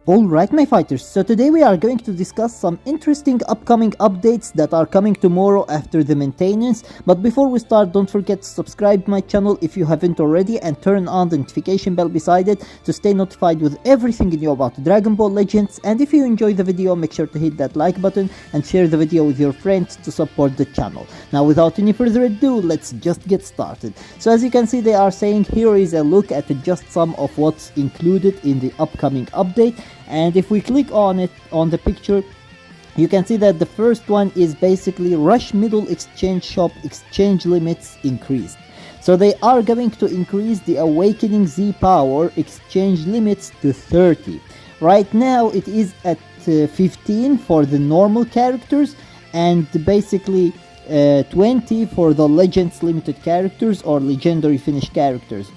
Alright my fighters, so today we are going to discuss some interesting upcoming updates that are coming tomorrow after the maintenance. But before we start, don't forget to subscribe to my channel if you haven't already and turn on the notification bell beside it to stay notified with everything you know about Dragon Ball Legends. And if you enjoy the video, make sure to hit that like button and share the video with your friends to support the channel. Now without any further ado, let's just get started. So as you can see, they are saying here is a look at just some of what's included in the upcoming update. And if we click on it, on the picture, you can see that the first one is basically Rush Middle Exchange Shop exchange limits increased. So they are going to increase the Awakening Z Power exchange limits to 30. Right now it is at 15 for the normal characters and basically 20 for the Legends limited characters or legendary finish characters.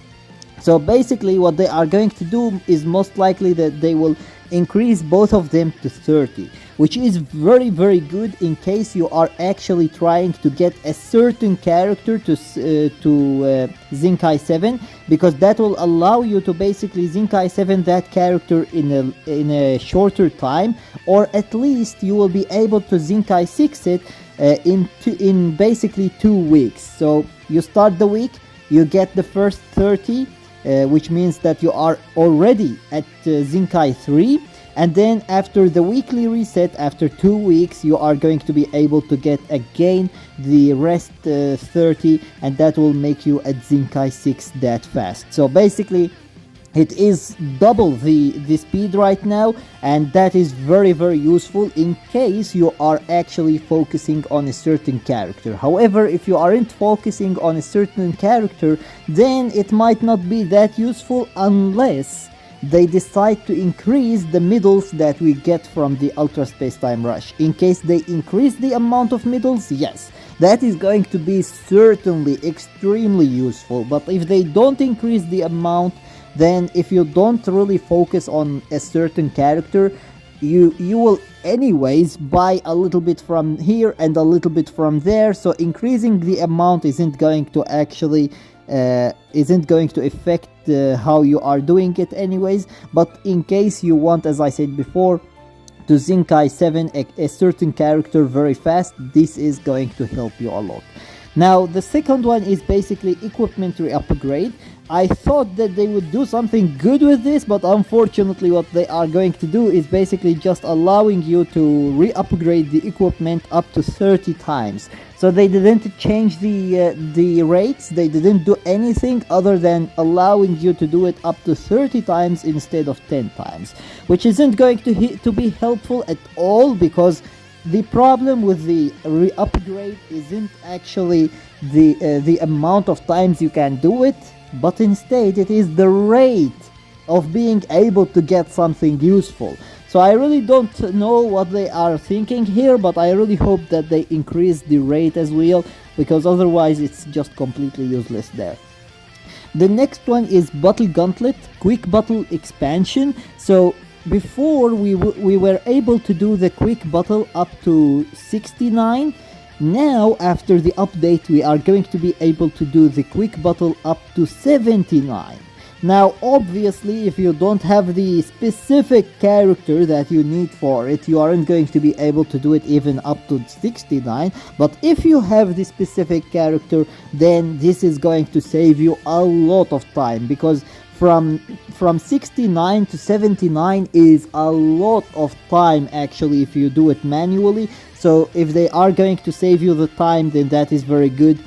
So basically what they are going to do is most likely that they will increase both of them to 30, which is very good in case you are actually trying to get a certain character to ZENKAI 7, because that will allow you to basically ZENKAI 7 that character in a shorter time, or at least you will be able to ZENKAI 6 it in basically 2 weeks. So you start the week, you get the first 30, which means that you are already at ZENKAI 3, and then after the weekly reset, after 2 weeks, you are going to be able to get again the rest 30, and that will make you at ZENKAI 6 that fast. So basically it is double the speed right now, and that is very useful in case you are actually focusing on a certain character. However, if you aren't focusing on a certain character, then it might not be that useful unless they decide to increase the middles that we get from the Ultra Space Time Rush. In case they increase the amount of middles, yes, that is going to be certainly extremely useful. But if they don't increase the amount, then if you don't really focus on a certain character, you will anyways buy a little bit from here and a little bit from there. So increasing the amount isn't going to actually affect how you are doing it anyways. But in case you want, as I said before, to ZENKAI 7 a certain character very fast, this is going to help you a lot. Now the second one is basically equipment Reupgrade. I thought that they would do something good with this, but unfortunately what they are going to do is basically just allowing you to re-upgrade the equipment up to 30 times. So they didn't change the rates, they didn't do anything other than allowing you to do it up to 30 times instead of 10 times, which isn't going to be helpful at all, because the problem with the re-upgrade isn't actually the amount of times you can do it, but instead it is the rate of being able to get something useful. So I really don't know what they are thinking here, but I really hope that they increase the rate as well, because otherwise it's just completely useless there. The next one is Battle Gauntlet Quick Battle Expansion. So before we were able to do the quick battle up to 69. Now after the update we are going to be able to do the quick battle up to 79. Now obviously if you don't have the specific character that you need for it, you aren't going to be able to do it even up to 69. But if you have the specific character, then this is going to save you a lot of time, because from 69 to 79 is a lot of time actually if you do it manually. So if they are going to save you the time, then that is very good.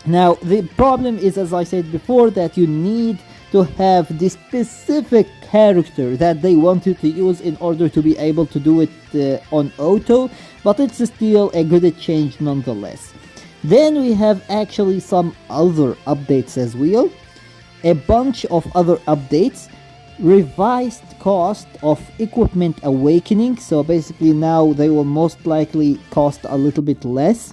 Now the problem is, as I said before, that you need to have the specific character that they want you to use in order to be able to do it on auto, but it's still a good change nonetheless. Then we have actually some other updates as well. A bunch of other updates. Revised cost of equipment Awakening, so basically now they will most likely cost a little bit less,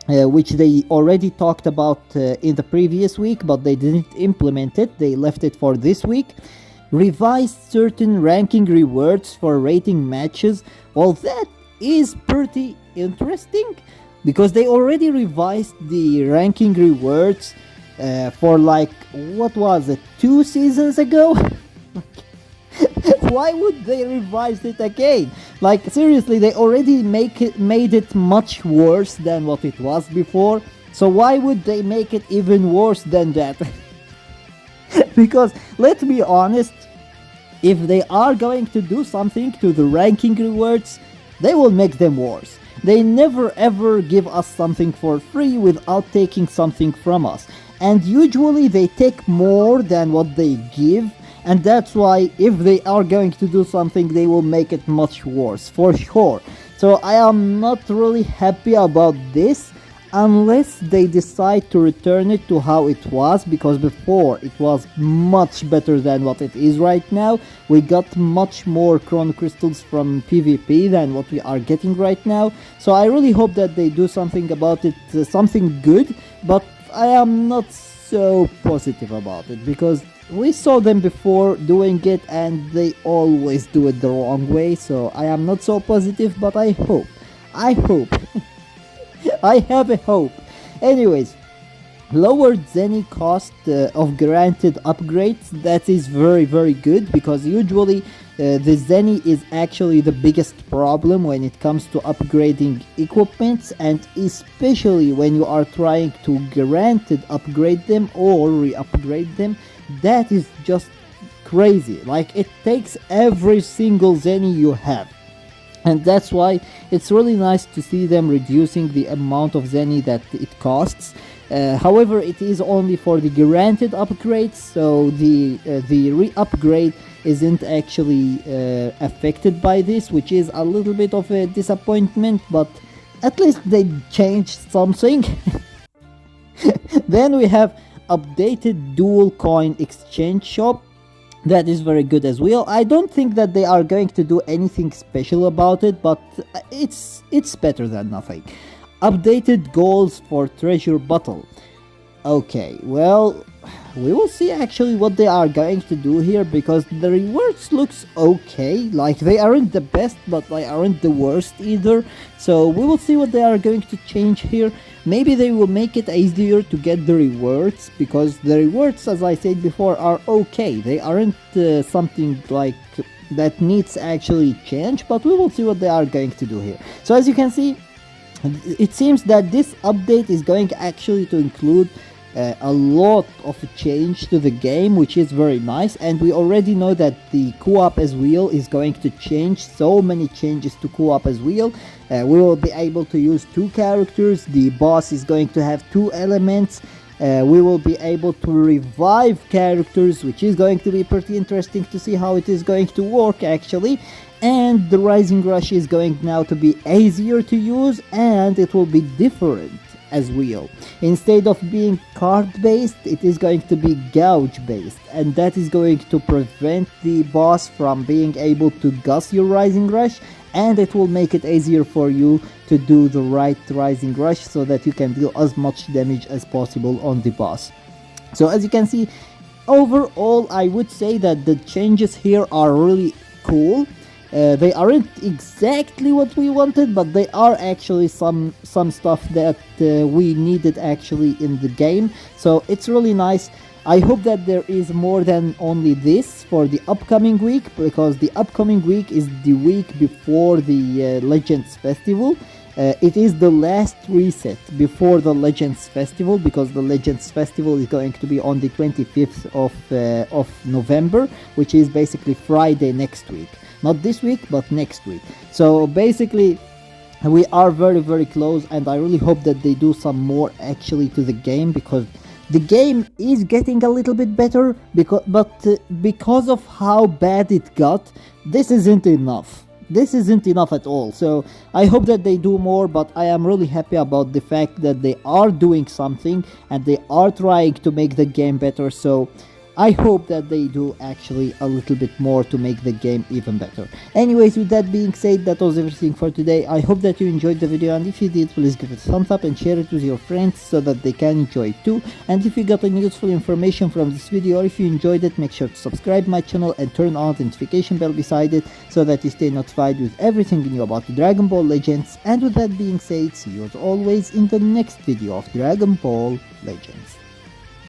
which they already talked about in the previous week, but they didn't implement it, they left it for this week. Revised certain ranking rewards for rating matches. Well, that is pretty interesting, because they already revised the ranking rewards for like, what was it, 2 seasons ago? why would they revise it again? Like, seriously, they already made it much worse than what it was before. So why would they make it even worse than that? Because, let's be honest, if they are going to do something to the ranking rewards, they will make them worse. They never ever give us something for free without taking something from us. And usually they take more than what they give. And that's why if they are going to do something, they will make it much worse, for sure. So I am not really happy about this, unless they decide to return it to how it was, because before it was much better than what it is right now. We got much more Chrono Crystals from PvP than what we are getting right now. So I really hope that they do something about it, something good, but I am not so positive about it, because we saw them before doing it and they always do it the wrong way. So I am not so positive, but I hope I have a hope. Anyways, lowered zeni cost of granted upgrades. That is very good, because usually the zeni is actually the biggest problem when it comes to upgrading equipments, and especially when you are trying to granted upgrade them or re-upgrade them. That is just crazy. Like, it takes every single zeni you have. And that's why it's really nice to see them reducing the amount of zeni that it costs. However, it is only for the granted upgrades, so the re-upgrade isn't actually affected by this, which is a little bit of a disappointment, but at least they changed something. Then we have updated dual coin exchange shop. That is very good as well. I don't think that they are going to do anything special about it, but it's better than nothing. Updated goals for treasure battle. Okay, well, we will see actually what they are going to do here, because the rewards looks okay. Like, they aren't the best, but they aren't the worst either. So we will see what they are going to change here. Maybe they will make it easier to get the rewards, because the rewards, as I said before, are okay. They aren't something like that needs actually change, but we will see what they are going to do here. So as you can see, it seems that this update is going actually to include a lot of change to the game, which is very nice. And we already know that the co-op as well is going to change. So many changes to co-op as well. We will be able to use 2 characters. The boss is going to have 2 elements. We will be able to revive characters, which is going to be pretty interesting to see how it is going to work actually. And the Rising Rush is going now to be easier to use, and it will be different as well. Instead of being card based, it is going to be gouge based, and that is going to prevent the boss from being able to gauge your Rising Rush, and it will make it easier for you to do the right Rising Rush so that you can deal as much damage as possible on the boss. So as you can see, overall I would say that the changes here are really cool. They aren't exactly what we wanted, but they are actually some stuff that we needed actually in the game. So it's really nice. I hope that there is more than only this for the upcoming week, because the upcoming week is the week before the Legends Festival. It is the last reset before the Legends Festival, because the Legends Festival is going to be on the 25th of November, which is basically Friday next week. Not this week, but next week. So basically, we are very close, and I really hope that they do some more actually to the game, because the game is getting a little bit better, because of how bad it got, this isn't enough. This isn't enough at all. So I hope that they do more, but I am really happy about the fact that they are doing something and they are trying to make the game better. So I hope that they do actually a little bit more to make the game even better. Anyways, with that being said, that was everything for today. I hope that you enjoyed the video, and if you did, please give it a thumbs up and share it with your friends so that they can enjoy it too. And if you got any useful information from this video, or if you enjoyed it, make sure to subscribe my channel and turn on the notification bell beside it so that you stay notified with everything new about Dragon Ball Legends. And with that being said, see you as always in the next video of Dragon Ball Legends.